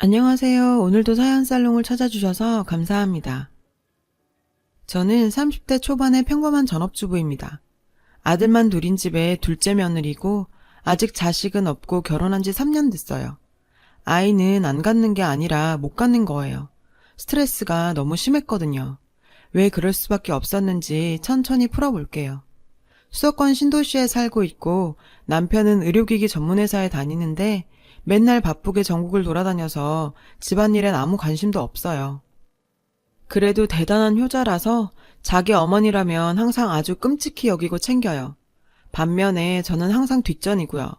안녕하세요. 오늘도 사연살롱을 찾아주셔서 감사합니다. 저는 30대 초반의 평범한 전업주부입니다. 아들만 둘인 집에 둘째 며느리고 아직 자식은 없고 결혼한 지 3년 됐어요. 아이는 안 갖는 게 아니라 못 갖는 거예요. 스트레스가 너무 심했거든요. 왜 그럴 수밖에 없었는지 천천히 풀어볼게요. 수도권 신도시에 살고 있고 남편은 의료기기 전문회사에 다니는데 맨날 바쁘게 전국을 돌아다녀서 집안일엔 아무 관심도 없어요. 그래도 대단한 효자라서 자기 어머니라면 항상 아주 끔찍히 여기고 챙겨요. 반면에 저는 항상 뒷전이고요.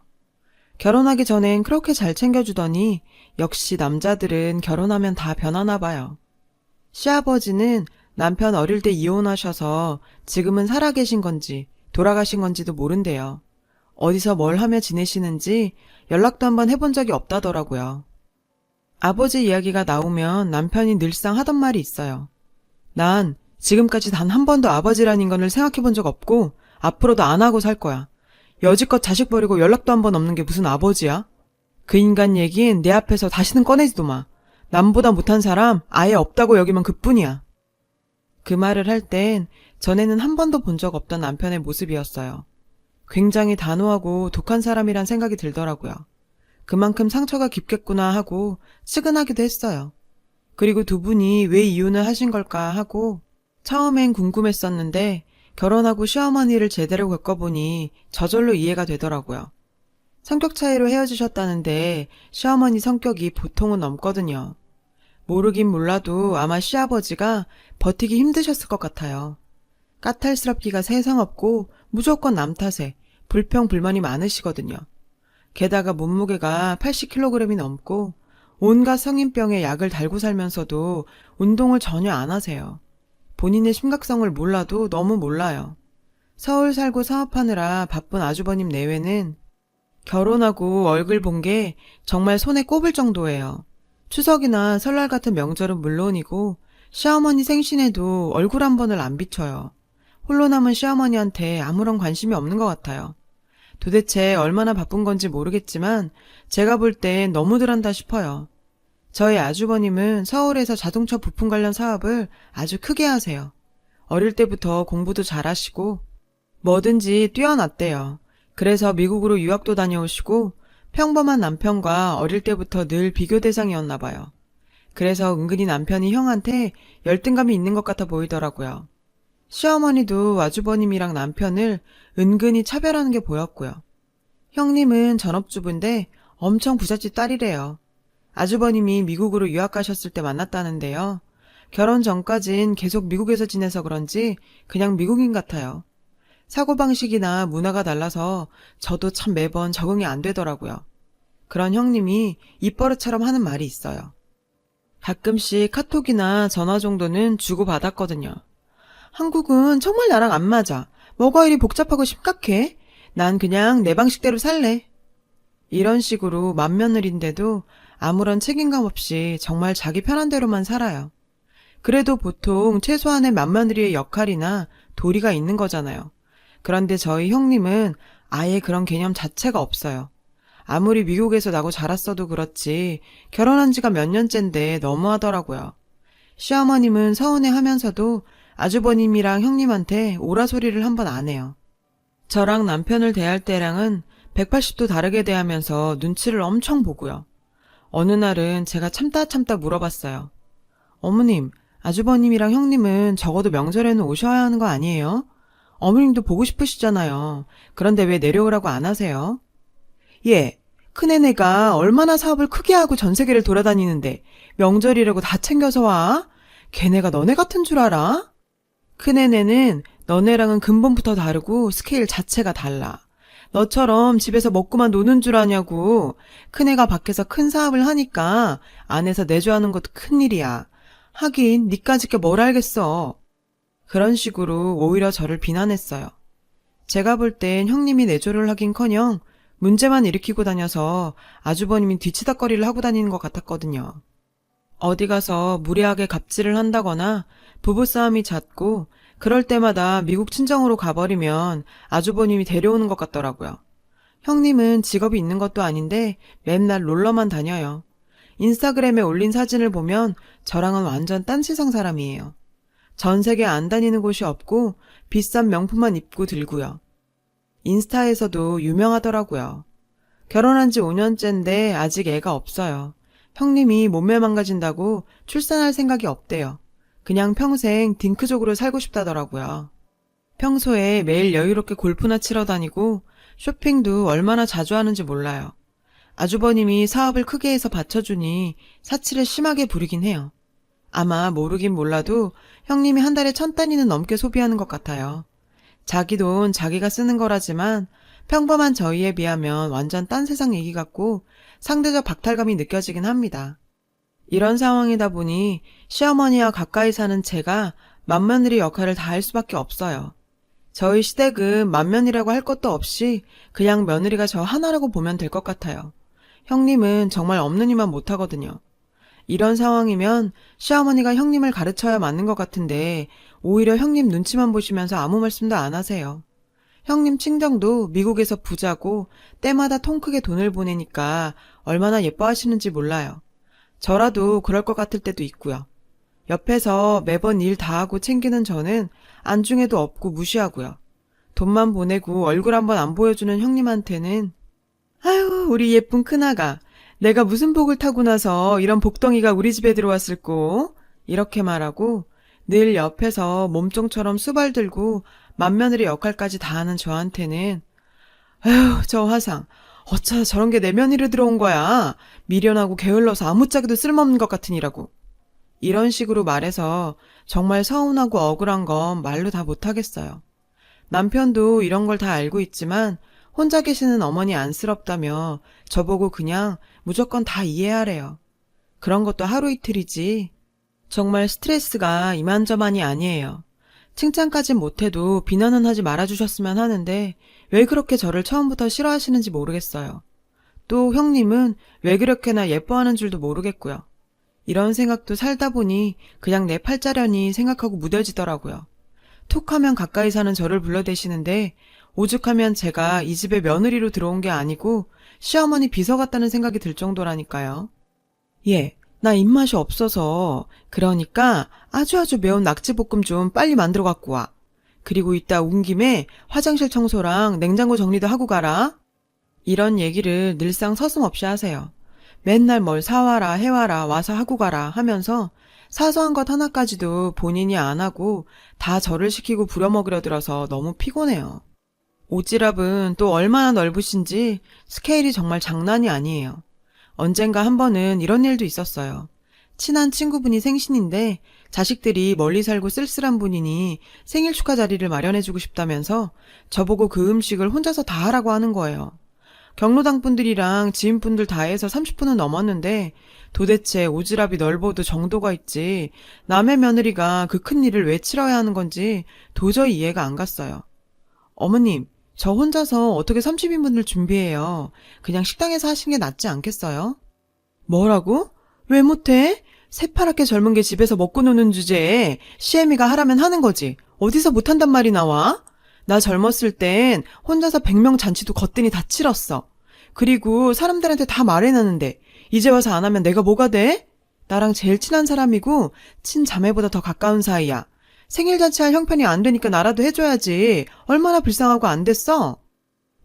결혼하기 전엔 그렇게 잘 챙겨주더니 역시 남자들은 결혼하면 다 변하나 봐요. 시아버지는 남편 어릴 때 이혼하셔서 지금은 살아계신 건지 돌아가신 건지도 모른대요. 어디서 뭘 하며 지내시는지 연락도 한번 해본 적이 없다더라고요. 아버지 이야기가 나오면 남편이 늘상 하던 말이 있어요. 난 지금까지 단 한 번도 아버지란 인간을 생각해 본 적 없고 앞으로도 안 하고 살 거야. 여지껏 자식 버리고 연락도 한 번 없는 게 무슨 아버지야? 그 인간 얘긴 내 앞에서 다시는 꺼내지도 마. 남보다 못한 사람 아예 없다고 여기면 그뿐이야. 그 말을 할 땐 전에는 한 번도 본 적 없던 남편의 모습이었어요. 굉장히 단호하고 독한 사람이란 생각이 들더라고요. 그만큼 상처가 깊겠구나 하고 측은하기도 했어요. 그리고 두 분이 왜 이혼을 하신 걸까 하고 처음엔 궁금했었는데 결혼하고 시어머니를 제대로 겪어보니 저절로 이해가 되더라고요. 성격 차이로 헤어지셨다는데 시어머니 성격이 보통은 넘거든요. 모르긴 몰라도 아마 시아버지가 버티기 힘드셨을 것 같아요. 까탈스럽기가 세상 없고 무조건 남 탓에 불평 불만이 많으시거든요. 게다가 몸무게가 80kg이 넘고 온갖 성인병에 약을 달고 살면서도 운동을 전혀 안 하세요. 본인의 심각성을 몰라도 너무 몰라요. 서울 살고 사업하느라 바쁜 아주버님 내외는 결혼하고 얼굴 본 게 정말 손에 꼽을 정도예요. 추석이나 설날 같은 명절은 물론이고 시어머니 생신에도 얼굴 한 번을 안 비춰요. 홀로 남은 시어머니한테 아무런 관심이 없는 것 같아요. 도대체 얼마나 바쁜 건지 모르겠지만 제가 볼 땐 너무들 한다 싶어요. 저희 아주버님은 서울에서 자동차 부품 관련 사업을 아주 크게 하세요. 어릴 때부터 공부도 잘하시고 뭐든지 뛰어났대요. 그래서 미국으로 유학도 다녀오시고 평범한 남편과 어릴 때부터 늘 비교 대상이었나 봐요. 그래서 은근히 남편이 형한테 열등감이 있는 것 같아 보이더라고요. 시어머니도 아주버님이랑 남편을 은근히 차별하는 게 보였고요. 형님은 전업주부인데 엄청 부잣집 딸이래요. 아주버님이 미국으로 유학 가셨을 때 만났다는데요. 결혼 전까진 계속 미국에서 지내서 그런지 그냥 미국인 같아요. 사고방식이나 문화가 달라서 저도 참 매번 적응이 안 되더라고요. 그런 형님이 입버릇처럼 하는 말이 있어요. 가끔씩 카톡이나 전화 정도는 주고받았거든요. 한국은 정말 나랑 안 맞아. 뭐가 이리 복잡하고 심각해? 난 그냥 내 방식대로 살래. 이런 식으로 맏며느리인데도 아무런 책임감 없이 정말 자기 편한 대로만 살아요. 그래도 보통 최소한의 맏며느리의 역할이나 도리가 있는 거잖아요. 그런데 저희 형님은 아예 그런 개념 자체가 없어요. 아무리 미국에서 나고 자랐어도 그렇지 결혼한 지가 몇 년째인데 너무하더라고요. 시어머님은 서운해하면서도 아주버님이랑 형님한테 오라소리를 한 번 안 해요. 저랑 남편을 대할 때랑은 180도 다르게 대하면서 눈치를 엄청 보고요. 어느 날은 제가 참다 물어봤어요. 어머님, 아주버님이랑 형님은 적어도 명절에는 오셔야 하는 거 아니에요? 어머님도 보고 싶으시잖아요. 그런데 왜 내려오라고 안 하세요? 예, 큰애네가 얼마나 사업을 크게 하고 전 세계를 돌아다니는데 명절이라고 다 챙겨서 와? 걔네가 너네 같은 줄 알아? 큰애네는 너네랑은 근본부터 다르고 스케일 자체가 달라. 너처럼 집에서 먹고만 노는 줄 아냐고. 큰애가 밖에서 큰 사업을 하니까 안에서 내조하는 것도 큰일이야. 하긴 니까짓 게 뭘 알겠어. 그런 식으로 오히려 저를 비난했어요. 제가 볼 땐 형님이 내조를 하긴커녕 문제만 일으키고 다녀서 아주버님이 뒤치다꺼리를 하고 다니는 것 같았거든요. 어디 가서 무례하게 갑질을 한다거나 부부싸움이 잦고 그럴 때마다 미국 친정으로 가버리면 아주버님이 데려오는 것 같더라고요. 형님은 직업이 있는 것도 아닌데 맨날 놀러만 다녀요. 인스타그램에 올린 사진을 보면 저랑은 완전 딴 세상 사람이에요. 전 세계 안 다니는 곳이 없고 비싼 명품만 입고 들고요. 인스타에서도 유명하더라고요. 결혼한 지 5년째인데 아직 애가 없어요. 형님이 몸매 망가진다고 출산할 생각이 없대요. 그냥 평생 딩크족으로 살고 싶다더라고요. 평소에 매일 여유롭게 골프나 치러 다니고 쇼핑도 얼마나 자주 하는지 몰라요. 아주버님이 사업을 크게 해서 받쳐주니 사치를 심하게 부리긴 해요. 아마 모르긴 몰라도 형님이 한 달에 1,000단위는 넘게 소비하는 것 같아요. 자기 돈 자기가 쓰는 거라지만 평범한 저희에 비하면 완전 딴 세상 얘기 같고 상대적 박탈감이 느껴지긴 합니다. 이런 상황이다 보니 시어머니와 가까이 사는 제가 맏며느리 역할을 다할 수밖에 없어요. 저희 시댁은 맏며느리라고 할 것도 없이 그냥 며느리가 저 하나라고 보면 될 것 같아요. 형님은 정말 없는 이만 못하거든요. 이런 상황이면 시어머니가 형님을 가르쳐야 맞는 것 같은데 오히려 형님 눈치만 보시면서 아무 말씀도 안 하세요. 형님 친정도 미국에서 부자고 때마다 통 크게 돈을 보내니까 얼마나 예뻐하시는지 몰라요. 저라도 그럴 것 같을 때도 있고요. 옆에서 매번 일 다 하고 챙기는 저는 안중에도 없고 무시하고요. 돈만 보내고 얼굴 한번 안 보여주는 형님한테는 아유 우리 예쁜 큰아가 내가 무슨 복을 타고 나서 이런 복덩이가 우리 집에 들어왔을꼬 이렇게 말하고 늘 옆에서 몸종처럼 수발 들고 맏며느리 역할까지 다 하는 저한테는 아휴 저 화상 어쩌다 저런 게 내 며느리로 들어온 거야. 미련하고 게을러서 아무짝에도 쓸모없는 것 같으니라고. 이런 식으로 말해서 정말 서운하고 억울한 건 말로 다 못하겠어요. 남편도 이런 걸 다 알고 있지만 혼자 계시는 어머니 안쓰럽다며 저보고 그냥 무조건 다 이해하래요. 그런 것도 하루 이틀이지. 정말 스트레스가 이만저만이 아니에요. 칭찬까진 못해도 비난은 하지 말아주셨으면 하는데 왜 그렇게 저를 처음부터 싫어하시는지 모르겠어요. 또 형님은 왜 그렇게나 예뻐하는 줄도 모르겠고요. 이런 생각도 살다 보니 그냥 내 팔자련이 생각하고 무뎌지더라고요. 툭 하면 가까이 사는 저를 불러대시는데 오죽하면 제가 이 집에 며느리로 들어온 게 아니고 시어머니 비서 같다는 생각이 들 정도라니까요. 예, 나 입맛이 없어서 그러니까 아주 매운 낙지볶음 좀 빨리 만들어 갖고 와. 그리고 이따 온 김에 화장실 청소랑 냉장고 정리도 하고 가라. 이런 얘기를 늘상 서슴없이 하세요. 맨날 뭘 사와라 해와라 와서 하고 가라 하면서 사소한 것 하나까지도 본인이 안 하고 다 저를 시키고 부려먹으려 들어서 너무 피곤해요. 오지랖은 또 얼마나 넓으신지 스케일이 정말 장난이 아니에요. 언젠가 한 번은 이런 일도 있었어요. 친한 친구분이 생신인데 자식들이 멀리 살고 쓸쓸한 분이니 생일 축하 자리를 마련해주고 싶다면서 저보고 그 음식을 혼자서 다 하라고 하는 거예요. 경로당 분들이랑 지인분들 다 해서 30분은 넘었는데 도대체 오지랖이 넓어도 정도가 있지 남의 며느리가 그 큰 일을 왜 치러야 하는 건지 도저히 이해가 안 갔어요. 어머님, 저 혼자서 어떻게 30인분을 준비해요. 그냥 식당에서 하시는 게 낫지 않겠어요? 뭐라고? 왜 못해? 새파랗게 젊은 게 집에서 먹고 노는 주제에 시애미가 하라면 하는 거지. 어디서 못한단 말이 나와? 나 젊었을 땐 혼자서 100명 잔치도 거뜬히 다 치렀어. 그리고 사람들한테 다 말해놨는데 이제 와서 안 하면 내가 뭐가 돼? 나랑 제일 친한 사람이고 친자매보다 더 가까운 사이야. 생일 잔치할 형편이 안 되니까 나라도 해줘야지. 얼마나 불쌍하고 안 됐어?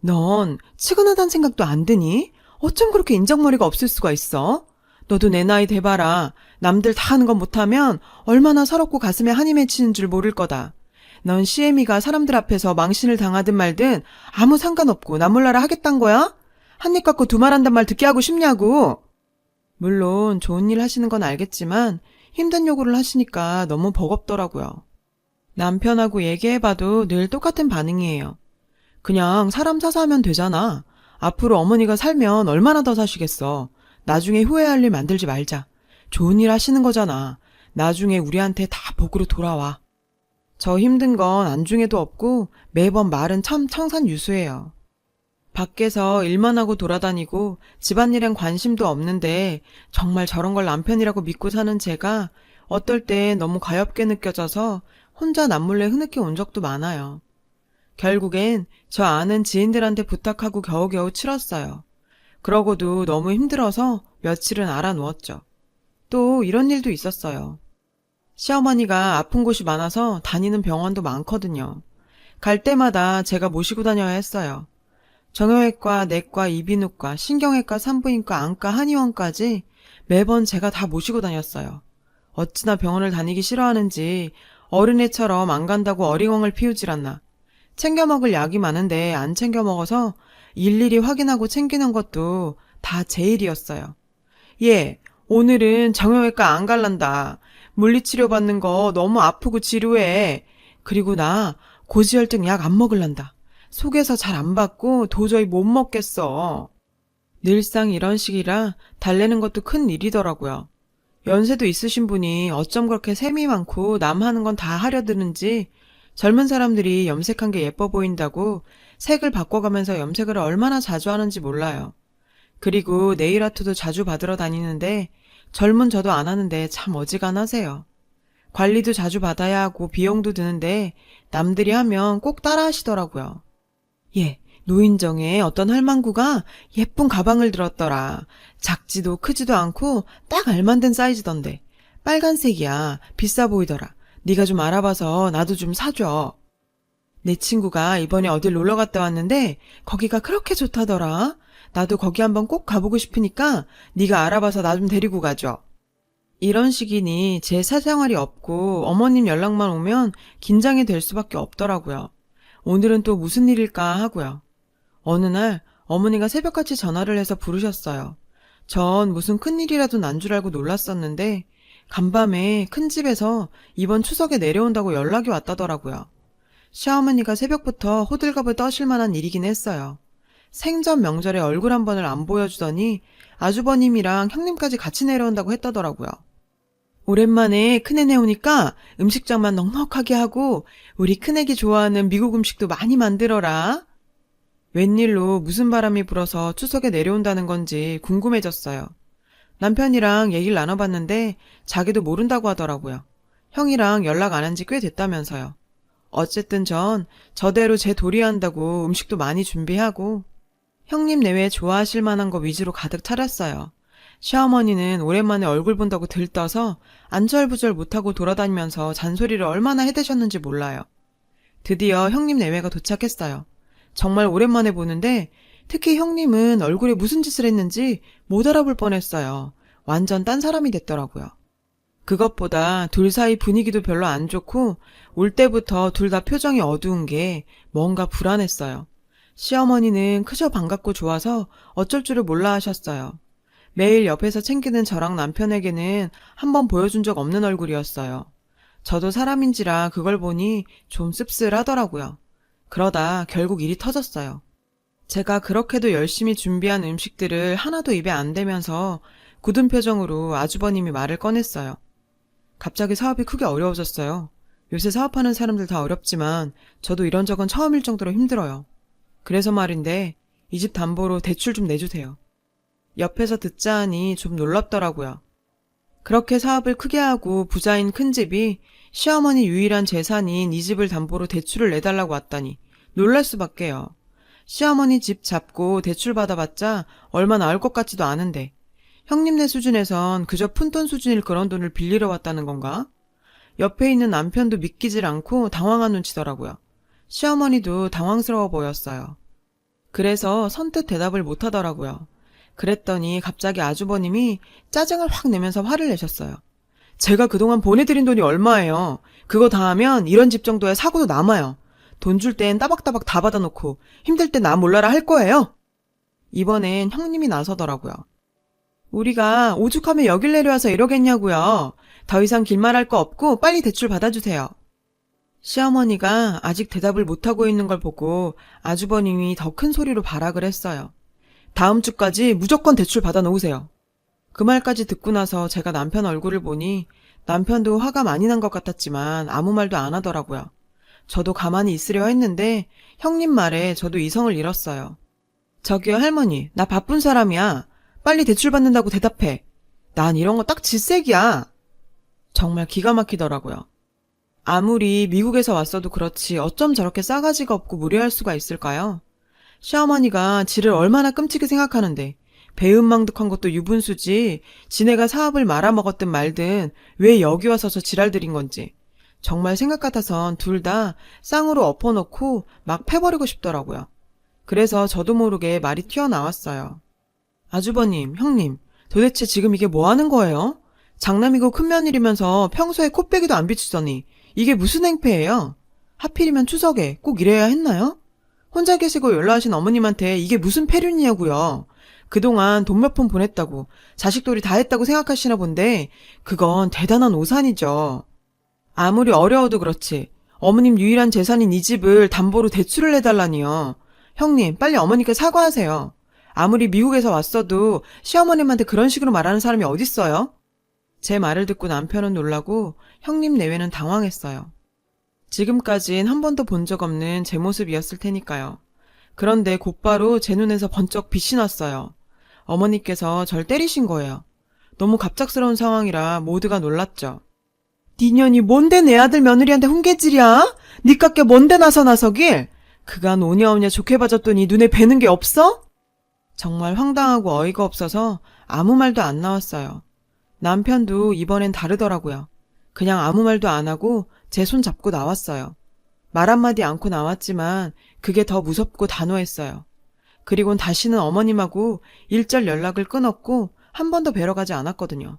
넌 측은하단 생각도 안 드니? 어쩜 그렇게 인정머리가 없을 수가 있어? 너도 내 나이 돼봐라. 남들 다 하는 건 못하면 얼마나 서럽고 가슴에 한이 맺히는 줄 모를 거다. 넌 시애미가 사람들 앞에서 망신을 당하든 말든 아무 상관없고 나 몰라라 하겠단 거야? 한 입 갖고 두 말 한단 말 듣게 하고 싶냐고. 물론 좋은 일 하시는 건 알겠지만 힘든 요구를 하시니까 너무 버겁더라고요. 남편하고 얘기해봐도 늘 똑같은 반응이에요. 그냥 사람 사서 하면 되잖아. 앞으로 어머니가 살면 얼마나 더 사시겠어. 나중에 후회할 일 만들지 말자. 좋은 일 하시는 거잖아. 나중에 우리한테 다 복으로 돌아와. 저 힘든 건 안중에도 없고 매번 말은 참 청산유수예요. 밖에서 일만 하고 돌아다니고 집안일엔 관심도 없는데 정말 저런 걸 남편이라고 믿고 사는 제가 어떨 때 너무 가엾게 느껴져서 혼자 남몰래 흐느껴 온 적도 많아요. 결국엔 저 아는 지인들한테 부탁하고 겨우겨우 치렀어요. 그러고도 너무 힘들어서 며칠은 알아누웠죠. 또 이런 일도 있었어요. 시어머니가 아픈 곳이 많아서 다니는 병원도 많거든요. 갈 때마다 제가 모시고 다녀야 했어요. 정형외과, 내과, 이비인후과, 신경외과, 산부인과, 안과, 한의원까지 매번 제가 다 모시고 다녔어요. 어찌나 병원을 다니기 싫어하는지 어른애처럼 안 간다고 어리광을 피우질 않나. 챙겨 먹을 약이 많은데 안 챙겨 먹어서 일일이 확인하고 챙기는 것도 다 제 일이었어요. 예, 오늘은 정형외과 안 갈란다. 물리치료 받는 거 너무 아프고 지루해. 그리고 나 고지혈증 약 안 먹을란다. 속에서 잘 안 받고 도저히 못 먹겠어. 늘상 이런 식이라 달래는 것도 큰 일이더라고요. 연세도 있으신 분이 어쩜 그렇게 셈이 많고 남 하는 건 다 하려 드는지 젊은 사람들이 염색한 게 예뻐 보인다고 색을 바꿔가면서 염색을 얼마나 자주 하는지 몰라요. 그리고 네일 아트도 자주 받으러 다니는데 젊은 저도 안 하는데 참 어지간하세요. 관리도 자주 받아야 하고 비용도 드는데 남들이 하면 꼭 따라 하시더라고요. 예, 노인정에 어떤 할망구가 예쁜 가방을 들었더라. 작지도 크지도 않고 딱 알만된 사이즈던데. 빨간색이야. 비싸 보이더라. 네가 좀 알아봐서 나도 좀 사줘. 내 친구가 이번에 어딜 놀러 갔다 왔는데 거기가 그렇게 좋다더라. 나도 거기 한번 꼭 가보고 싶으니까 네가 알아봐서 나 좀 데리고 가줘. 이런 식이니 제 사생활이 없고 어머님 연락만 오면 긴장이 될 수밖에 없더라고요. 오늘은 또 무슨 일일까 하고요. 어느 날 어머니가 새벽같이 전화를 해서 부르셨어요. 전 무슨 큰일이라도 난 줄 알고 놀랐었는데 간밤에 큰 집에서 이번 추석에 내려온다고 연락이 왔다더라고요. 시어머니가 새벽부터 호들갑을 떠실 만한 일이긴 했어요. 생전 명절에 얼굴 한 번을 안 보여주더니 아주버님이랑 형님까지 같이 내려온다고 했다더라고요. 오랜만에 큰애네 오니까 음식점만 넉넉하게 하고 우리 큰애기 좋아하는 미국 음식도 많이 만들어라. 웬일로 무슨 바람이 불어서 추석에 내려온다는 건지 궁금해졌어요. 남편이랑 얘기를 나눠봤는데 자기도 모른다고 하더라고요. 형이랑 연락 안 한 지 꽤 됐다면서요. 어쨌든 전 저대로 제 도리한다고 음식도 많이 준비하고 형님 내외 좋아하실 만한 거 위주로 가득 차렸어요. 시어머니는 오랜만에 얼굴 본다고 들떠서 안절부절 못하고 돌아다니면서 잔소리를 얼마나 해대셨는지 몰라요. 드디어 형님 내외가 도착했어요. 정말 오랜만에 보는데 특히 형님은 얼굴에 무슨 짓을 했는지 못 알아볼 뻔했어요. 완전 딴 사람이 됐더라고요. 그것보다 둘 사이 분위기도 별로 안 좋고 올 때부터 둘 다 표정이 어두운 게 뭔가 불안했어요. 시어머니는 그저 반갑고 좋아서 어쩔 줄을 몰라 하셨어요. 매일 옆에서 챙기는 저랑 남편에게는 한번 보여준 적 없는 얼굴이었어요. 저도 사람인지라 그걸 보니 좀 씁쓸하더라고요. 그러다 결국 일이 터졌어요. 제가 그렇게도 열심히 준비한 음식들을 하나도 입에 안 대면서 굳은 표정으로 아주버님이 말을 꺼냈어요. 갑자기 사업이 크게 어려워졌어요. 요새 사업하는 사람들 다 어렵지만 저도 이런 적은 처음일 정도로 힘들어요. 그래서 말인데 이 집 담보로 대출 좀 내주세요. 옆에서 듣자 하니 좀 놀랍더라고요. 그렇게 사업을 크게 하고 부자인 큰 집이 시어머니 유일한 재산인 이 집을 담보로 대출을 내달라고 왔다니 놀랄 수밖에요. 시어머니 집 잡고 대출 받아봤자 얼마 나올 것 같지도 않은데 형님네 수준에선 그저 푼돈 수준일 그런 돈을 빌리러 왔다는 건가? 옆에 있는 남편도 믿기질 않고 당황한 눈치더라고요. 시어머니도 당황스러워 보였어요. 그래서 선뜻 대답을 못하더라고요. 그랬더니 갑자기 아주버님이 짜증을 확 내면서 화를 내셨어요. 제가 그동안 보내드린 돈이 얼마예요? 그거 다 하면 이런 집 정도의 사고도 남아요. 돈 줄 땐 따박따박 다 받아놓고 힘들 땐 나 몰라라 할 거예요? 이번엔 형님이 나서더라고요. 우리가 오죽하면 여길 내려와서 이러겠냐고요. 더 이상 길말할 거 없고 빨리 대출 받아주세요. 시어머니가 아직 대답을 못하고 있는 걸 보고 아주버님이 더 큰 소리로 발악을 했어요. 다음 주까지 무조건 대출 받아놓으세요. 그 말까지 듣고 나서 제가 남편 얼굴을 보니 남편도 화가 많이 난 것 같았지만 아무 말도 안 하더라고요. 저도 가만히 있으려 했는데 형님 말에 저도 이성을 잃었어요. 저기요 할머니, 나 바쁜 사람이야. 빨리 대출 받는다고 대답해. 난 이런 거 딱 질색이야. 정말 기가 막히더라고요. 아무리 미국에서 왔어도 그렇지 어쩜 저렇게 싸가지가 없고 무례할 수가 있을까요? 시어머니가 지를 얼마나 끔찍히 생각하는데 배은망덕한 것도 유분수지 지네가 사업을 말아먹었든 말든 왜 여기 와서 저 지랄들인 건지. 정말 생각 같아선 둘 다 쌍으로 엎어놓고 막 패버리고 싶더라고요. 그래서 저도 모르게 말이 튀어나왔어요. 아주버님, 형님, 도대체 지금 이게 뭐 하는 거예요? 장남이고 큰며느리면서 평소에 코빼기도 안 비추더니 이게 무슨 행패예요? 하필이면 추석에 꼭 이래야 했나요? 혼자 계시고 연락하신 어머님한테 이게 무슨 패륜이냐고요. 그동안 돈 몇 푼 보냈다고 자식돌이 다 했다고 생각하시나 본데 그건 대단한 오산이죠. 아무리 어려워도 그렇지 어머님 유일한 재산인 이 집을 담보로 대출을 해달라니요. 형님 빨리 어머니께 사과하세요. 아무리 미국에서 왔어도 시어머님한테 그런 식으로 말하는 사람이 어딨어요? 제 말을 듣고 남편은 놀라고 형님 내외는 당황했어요. 지금까진 한 번도 본 적 없는 제 모습이었을 테니까요. 그런데 곧바로 제 눈에서 번쩍 빛이 났어요. 어머니께서 절 때리신 거예요. 너무 갑작스러운 상황이라 모두가 놀랐죠. 니년이 뭔데 내 아들 며느리한테 훈계질이야? 니깎게 뭔데 나서길? 그간 오냐오냐 좋게 봐줬더니 눈에 뵈는 게 없어? 정말 황당하고 어이가 없어서 아무 말도 안 나왔어요. 남편도 이번엔 다르더라고요. 그냥 아무 말도 안 하고 제 손 잡고 나왔어요. 말 한마디 않고 나왔지만 그게 더 무섭고 단호했어요. 그리곤 다시는 어머님하고 일절 연락을 끊었고 한 번도 뵈러 가지 않았거든요.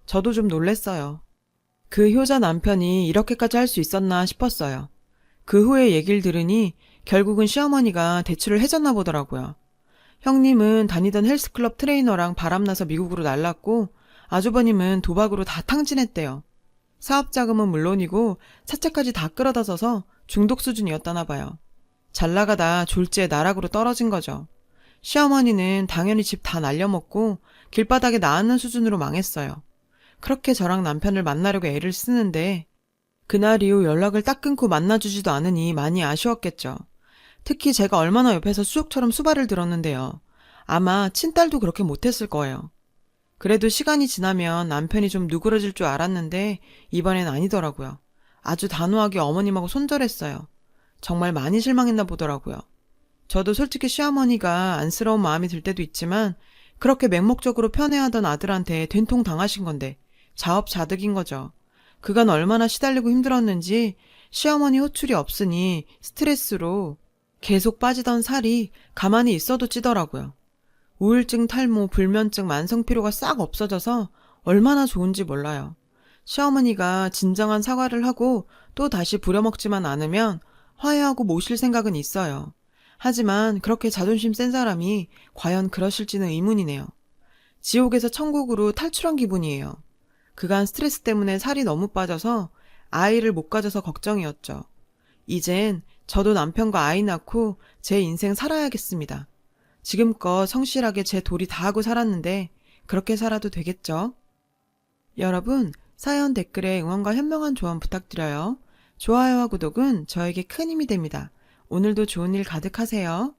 저도 좀 놀랬어요. 그 효자 남편이 이렇게까지 할 수 있었나 싶었어요. 그 후에 얘기를 들으니 결국은 시어머니가 대출을 해줬나 보더라고요. 형님은 다니던 헬스클럽 트레이너랑 바람나서 미국으로 날랐고 아주버님은 도박으로 다 탕진했대요. 사업자금은 물론이고 차체까지 다 끌어다 써서 중독 수준이었다나 봐요. 잘 나가다 졸지에 나락으로 떨어진 거죠. 시어머니는 당연히 집 다 날려먹고 길바닥에 나앉는 수준으로 망했어요. 그렇게 저랑 남편을 만나려고 애를 쓰는데 그날 이후 연락을 딱 끊고 만나주지도 않으니 많이 아쉬웠겠죠. 특히 제가 얼마나 옆에서 수족처럼 수발을 들었는데요. 아마 친딸도 그렇게 못했을 거예요. 그래도 시간이 지나면 남편이 좀 누그러질 줄 알았는데 이번엔 아니더라고요. 아주 단호하게 어머님하고 손절했어요. 정말 많이 실망했나 보더라고요. 저도 솔직히 시어머니가 안쓰러운 마음이 들 때도 있지만 그렇게 맹목적으로 편애하던 아들한테 된통 당하신 건데 자업자득인 거죠. 그간 얼마나 시달리고 힘들었는지 시어머니 호출이 없으니 스트레스로 계속 빠지던 살이 가만히 있어도 찌더라고요. 우울증, 탈모, 불면증, 만성피로가 싹 없어져서 얼마나 좋은지 몰라요. 시어머니가 진정한 사과를 하고 또 다시 부려먹지만 않으면 화해하고 모실 생각은 있어요. 하지만 그렇게 자존심 센 사람이 과연 그러실지는 의문이네요. 지옥에서 천국으로 탈출한 기분이에요. 그간 스트레스 때문에 살이 너무 빠져서 아이를 못 가져서 걱정이었죠. 이젠 저도 남편과 아이 낳고 제 인생 살아야겠습니다. 지금껏 성실하게 제 도리 다 하고 살았는데 그렇게 살아도 되겠죠? 여러분, 사연 댓글에 응원과 현명한 조언 부탁드려요. 좋아요와 구독은 저에게 큰 힘이 됩니다. 오늘도 좋은 일 가득하세요.